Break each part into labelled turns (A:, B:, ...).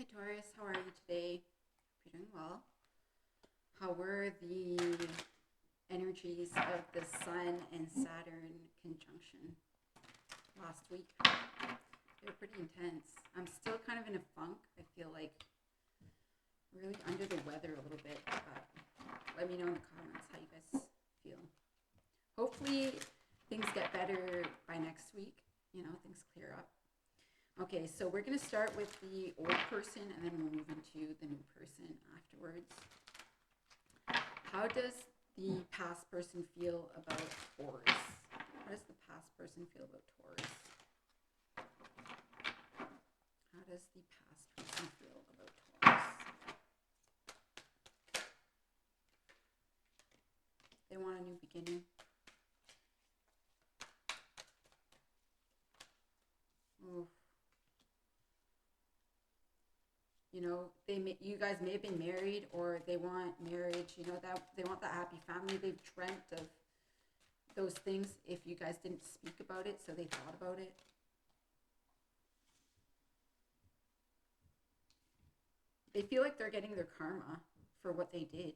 A: Hi Taurus, how are you today? Hope you're doing well. How were the energies of the Sun and Saturn conjunction last week? They were pretty intense. I'm still kind of in a funk. I feel like really under the weather a little bit, but let me know in the comments how you guys feel. Hopefully things get better by next week. Things clear up. Okay, so we're going to start with the old person and then we'll move into the new person afterwards. How does the past person feel about Taurus? How does the past person feel about Taurus? How does the past person feel about Taurus? They want a new beginning. Oof. You guys may have been married, or they want marriage. That they want that happy family. They've dreamt of those things if you guys didn't speak about it, so they thought about it. They feel like they're getting their karma for what they did.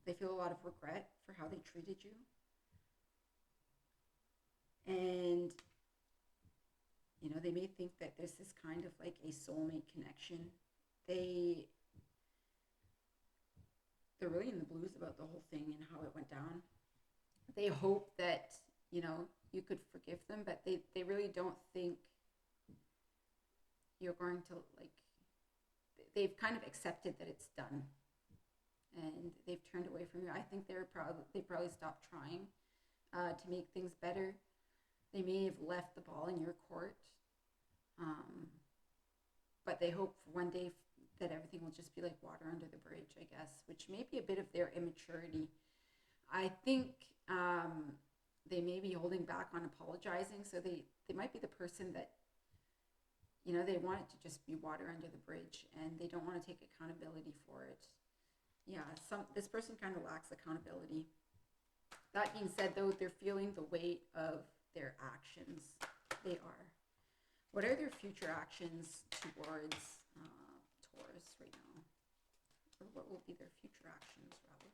A: They feel a lot of regret for how they treated you. And they may think that this is kind of like a soulmate connection. They're really in the blues about the whole thing and how it went down. They hope that you could forgive them, but they really don't think you're going to, they've kind of accepted that it's done and they've turned away from you. I think they probably stopped trying to make things better. They may have left the ball in your court, but they hope for one day that everything will just be like water under the bridge, I guess, which may be a bit of their immaturity. I think they may be holding back on apologizing, so they might be the person that, they want it to just be water under the bridge, and they don't want to take accountability for it. Yeah, this person kind of lacks accountability. That being said, though, they're feeling the weight of their actions. They are. What are their future actions towards Taurus right now? Or what will be their future actions, rather,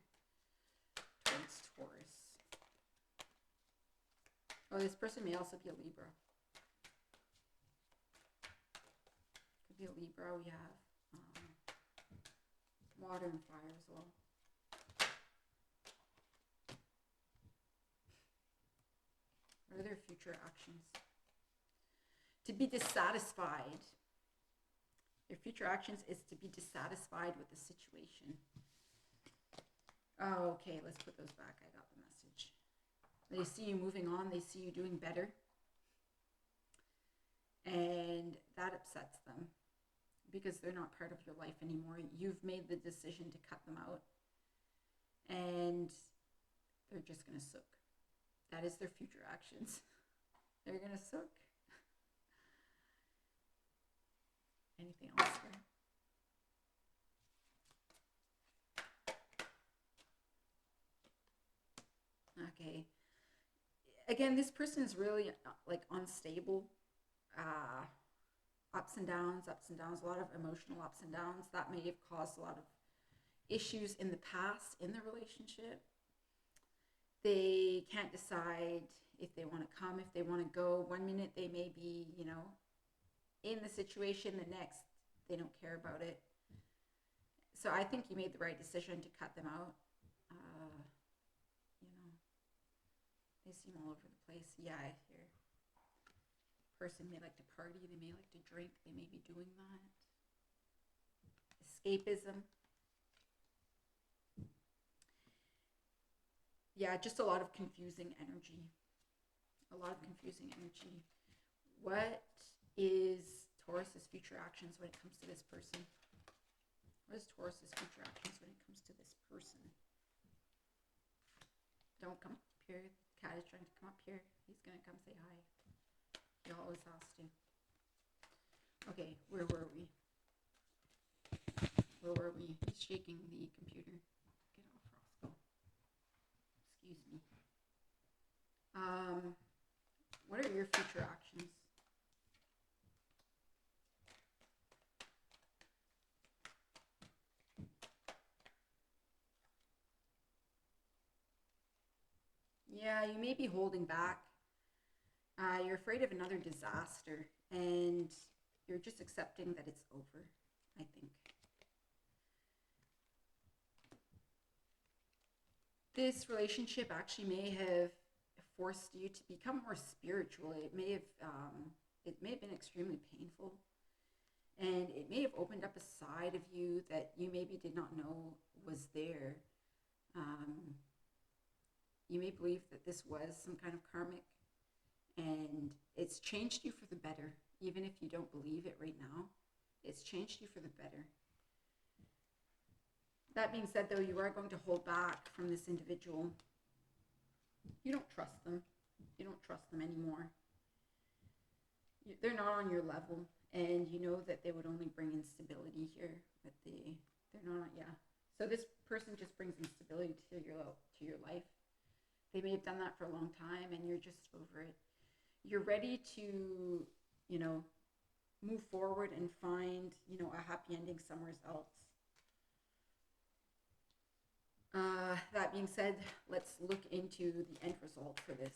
A: towards Taurus? Oh, this person may also be a Libra. Could be a Libra. We have water and fire as well. What are their future actions? To be dissatisfied. Their future actions is to be dissatisfied with the situation. Oh, okay, let's put those back. I got the message. They see you moving on. They see you doing better. And that upsets them because they're not part of your life anymore. You've made the decision to cut them out. And they're just going to soak. That is their future actions. They're going to soak. Anything else here? Okay. Again, this person is really unstable. Ups and downs, a lot of emotional ups and downs. That may have caused a lot of issues in the past in the relationship. They can't decide if they want to come, if they want to go. One minute they may be, in the situation, the next they don't care about it. So I think you made the right decision to cut them out. They seem all over the place. Yeah, I hear. Person may like to party, they may like to drink, they may be doing that. Escapism. Yeah, just a lot of confusing energy. What is Taurus's future actions when it comes to this person? What is Taurus's future actions when it comes to this person? Don't come up here. The cat is trying to come up here. He's going to come say hi. He always has to. Okay, where were we? He's shaking the computer. Get off, Roscoe. Excuse me. What are your future actions? Yeah, you may be holding back. You're afraid of another disaster, and you're just accepting that it's over, I think. This relationship actually may have forced you to become more spiritual. It may have been extremely painful, and it may have opened up a side of you that you maybe did not know was there. Um, you may believe that this was some kind of karmic, and it's changed you for the better. Even if you don't believe it right now, it's changed you for the better. That being said, though, you are going to hold back from this individual. You don't trust them. You don't trust them anymore. They're not on your level, and you know that they would only bring instability here. But they're not. Yeah. So this person just brings instability to your life. They may have done that for a long time, and you're just over it. You're ready to, move forward and find, a happy ending somewhere else. That being said, let's look into the end result for this.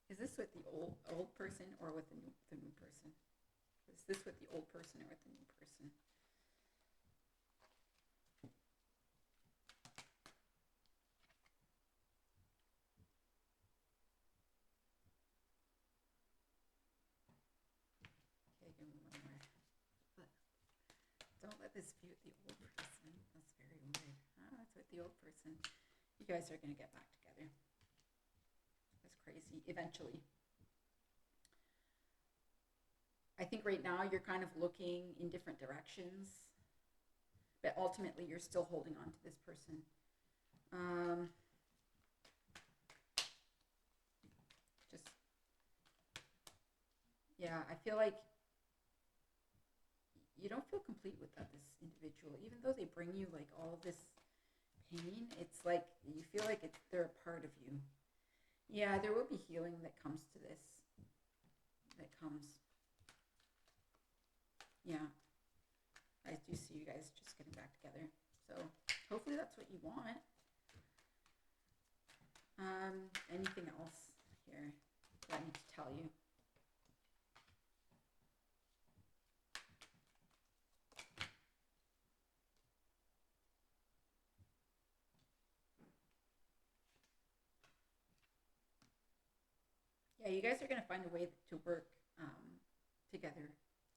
A: Is this with the old person or with the new person? Is this with the old person or with the new person? Okay, give me one more. Don't let this be with the old person. That's very weird. It's with the old person. You guys are gonna get back together. That's crazy. Eventually. I think right now you're kind of looking in different directions, but ultimately you're still holding on to this person. Just, yeah, I feel like you don't feel complete without this individual, even though they bring you like all this pain. It's like you feel like they're a part of you. Yeah, there will be healing that comes to this. That comes. Yeah, I do see you guys just getting back together. So hopefully that's what you want. Anything else here that I need to tell you? Yeah, you guys are going to find a way to work together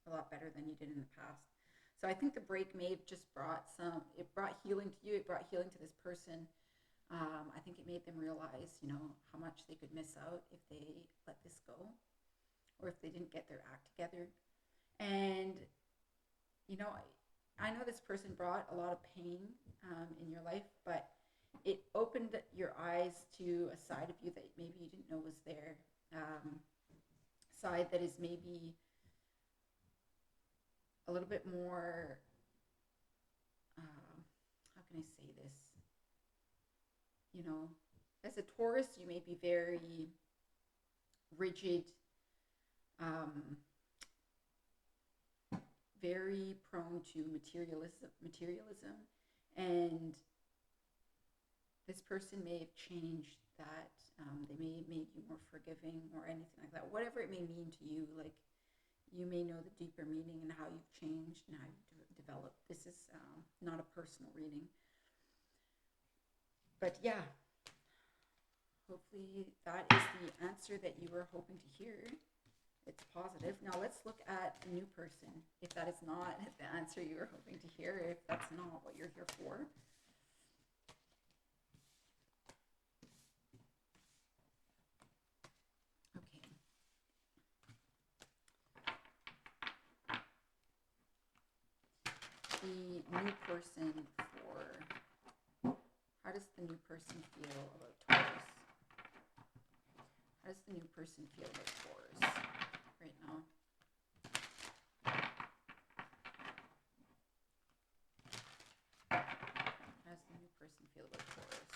A: a lot better than you did in the past. So I think the break may have just it brought healing to you, it brought healing to this person. I think it made them realize, how much they could miss out if they let this go or if they didn't get their act together. And, I know this person brought a lot of pain in your life, but it opened your eyes to a side of you that maybe you didn't know was there. Side that is maybe a little bit more, how can I say this? As a Taurus, you may be very rigid, very prone to materialism, and this person may have changed that. They may have made you more forgiving or anything like that. Whatever it may mean to you, like you may know the deeper meaning and how you've changed and how you've developed. This is not a personal reading. But yeah, hopefully that is the answer that you were hoping to hear. It's positive. Now let's look at the new person. If that is not the answer you were hoping to hear, if that's not what you're here for. Okay. The new person how does the new person feel about Taurus? How does the new person feel about Taurus right now? How does the new person feel about Taurus?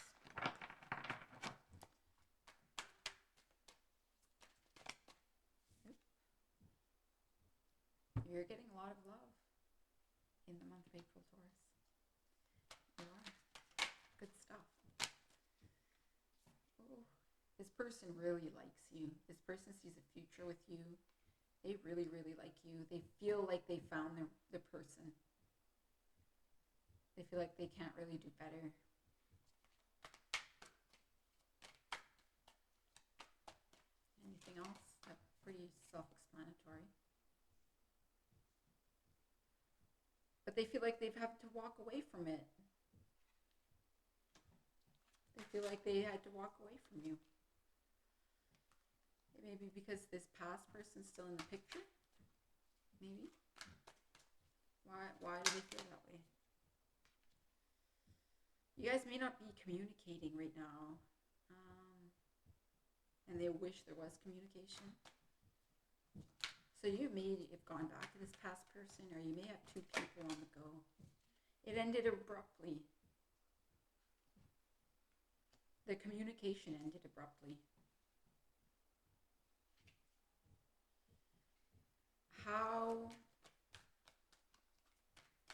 A: You're getting a lot of love in the month of April, Taurus. You are. Good stuff. Oh, this person really likes you. This person sees a future with you. They really, really like you. They feel like they found the person. They feel like they can't really do better. Anything else? That's pretty self-explanatory. But they feel like they've had to walk away from it. They feel like they had to walk away from you. Maybe because this past person's still in the picture? Maybe? Why do they feel that way? You guys may not be communicating right now. And they wish there was communication. So you may have gone back to this past person, or you may have two people on the go. It ended abruptly. The communication ended abruptly.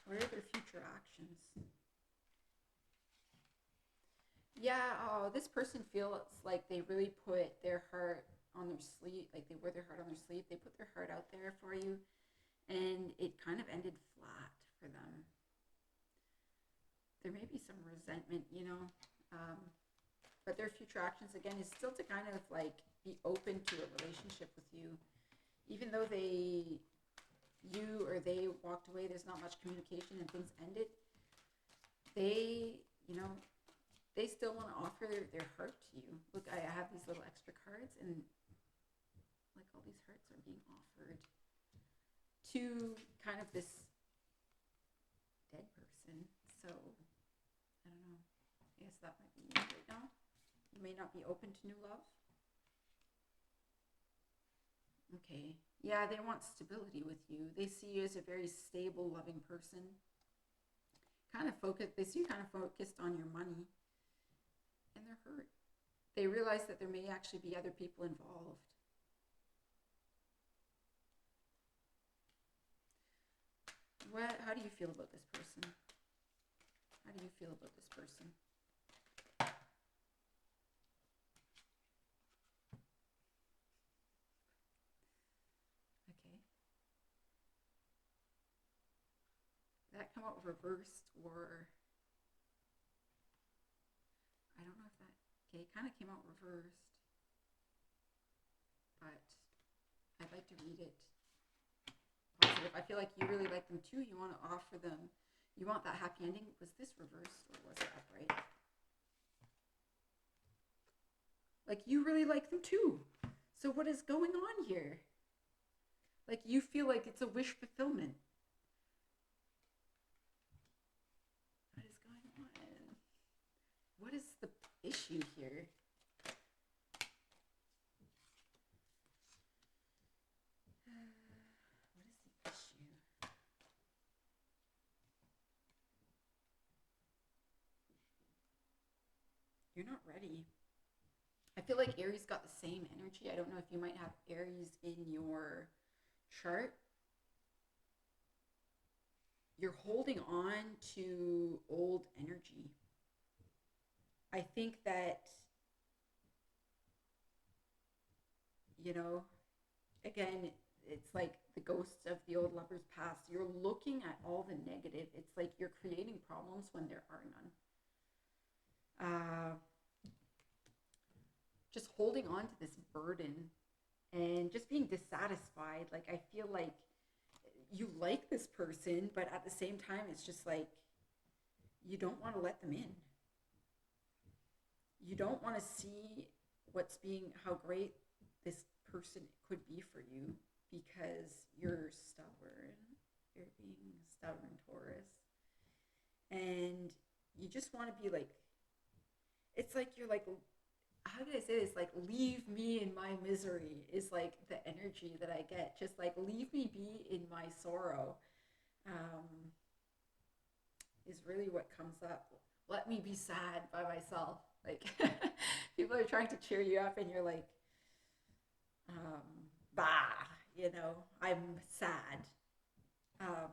A: What are their future actions? Yeah, oh, this person feels like they really put their heart on their sleeve, like they wear their heart on their sleeve. They put their heart out there for you, and it kind of ended flat for them. There may be some resentment, but their future actions, again, is still to kind of like be open to a relationship with you. Even though they walked away, there's not much communication and things ended, they still want to offer their heart to you. Look, I have these little extra cards, and like all these hearts are being offered to kind of this dead person. So, I don't know. I guess that might be you right now. You may not be open to new love. Okay. Yeah, they want stability with you. They see you as a very stable, loving person. They see you kind of focused on your money. And they're hurt. They realize that there may actually be other people involved. How do you feel about this person? How do you feel about this person? Okay. That come out reversed, or I don't know if that, okay, it kind of came out reversed, but I'd like to read it positive. I feel like you really like them too. You want to offer them, you want that happy ending. Was this reversed or was it upright? Like, you really like them too. So what is going on here? Like, you feel like it's a wish fulfillment. What is going on? What is the issue here? What is the issue? You're not ready. I feel like Aries got the same energy. I don't know if you might have Aries in your chart. You're holding on to old energy. I think that, again, it's like the ghosts of the old lovers past. You're looking at all the negative. It's like you're creating problems when there are none. Just holding on to this burden and just being dissatisfied. Like, I feel like you like this person, but at the same time, it's just like you don't want to let them in. You don't want to see how great this person could be for you, because you're stubborn. You're being stubborn, Taurus. And you just want to be like, it's like you're like, how can I say this? Like, leave me in my misery is like the energy that I get. Just like, leave me be in my sorrow, um, is really what comes up. Let me be sad by myself. Like, people are trying to cheer you up, and you're like, bah, I'm sad. Um,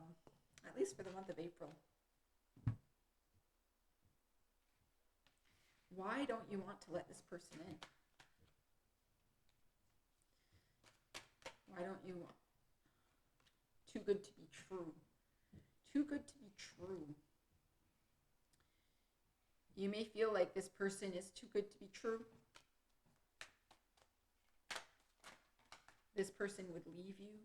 A: at least for the month of April. Why don't you want to let this person in? Why don't you want? Too good to be true. Too good to be true. You may feel like this person is too good to be true. This person would leave you.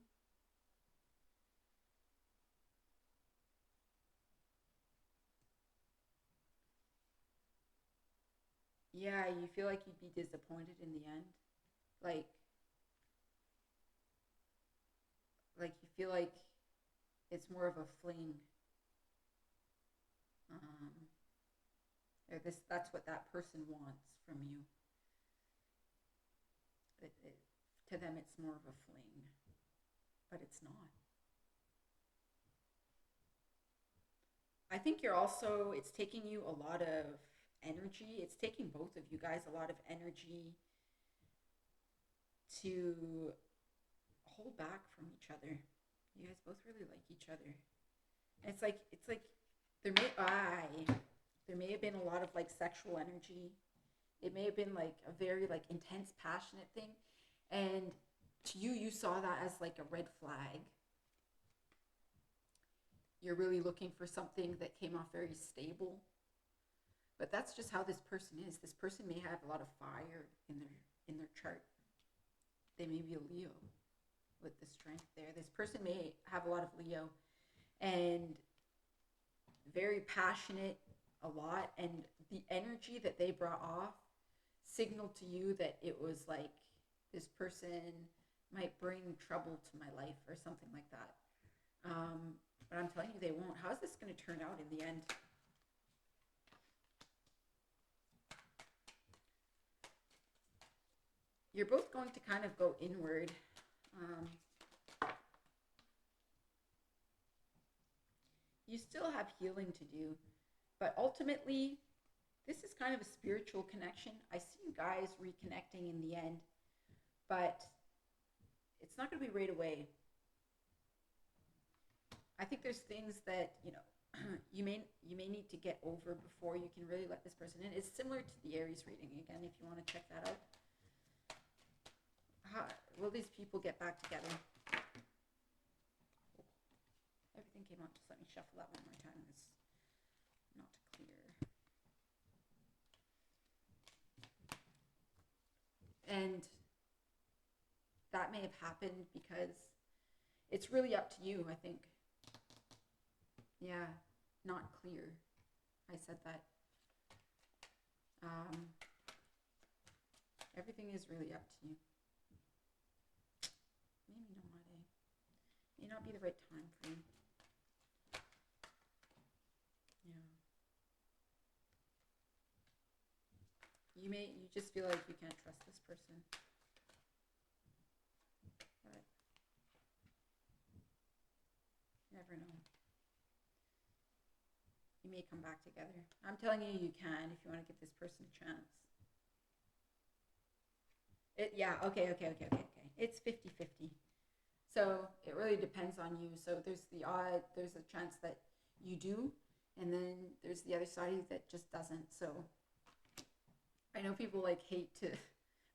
A: Yeah, you feel like you'd be disappointed in the end. Like, you feel like it's more of a fling. Um, or that's what that person wants from you. To them, it's more of a fling, but it's not. I think it's taking you a lot of energy. It's taking both of you guys a lot of energy to hold back from each other. You guys both really like each other. And it's like there may have been a lot of like sexual energy. It may have been like a very like intense, passionate thing, and to you, you saw that as like a red flag. You're really looking for something that came off very stable, but that's just how this person is. This person may have a lot of fire in their chart. They may be a Leo with the strength there. This person may have a lot of Leo and very passionate a lot, and the energy that they brought off signaled to you that it was like this person might bring trouble to my life or something like that. But I'm telling you, they won't. How's this going to turn out in the end? You're both going to kind of go inward. You still have healing to do, but ultimately, this is kind of a spiritual connection. I see you guys reconnecting in the end, but it's not going to be right away. I think there's things that you may need to get over before you can really let this person in. It's similar to the Aries reading again, if you want to check that out. How will these people get back together? Everything came out. Just let me shuffle that one more time. It's not clear. And that may have happened because it's really up to you, I think. Yeah, not clear. I said that. Everything is really up to you. Maybe not, eh? May not be the right time for you. Yeah. You just feel like you can't trust this person. But you never know. You may come back together. I'm telling you, you can if you want to give this person a chance. Okay. It's 50-50. So it really depends on you. So there's a chance that you do, and then there's the other side that just doesn't. So I know people like hate to,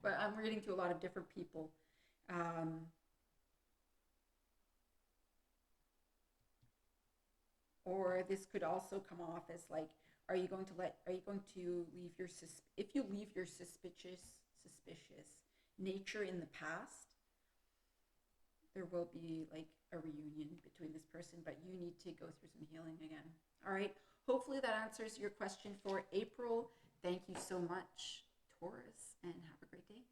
A: but I'm reading to a lot of different people. Or this could also come off as like, are you going to leave if you leave your suspicious nature in the past, there will be like a reunion between this person, but you need to go through some healing again. All right. Hopefully that answers your question for April. Thank you so much, Taurus, and have a great day.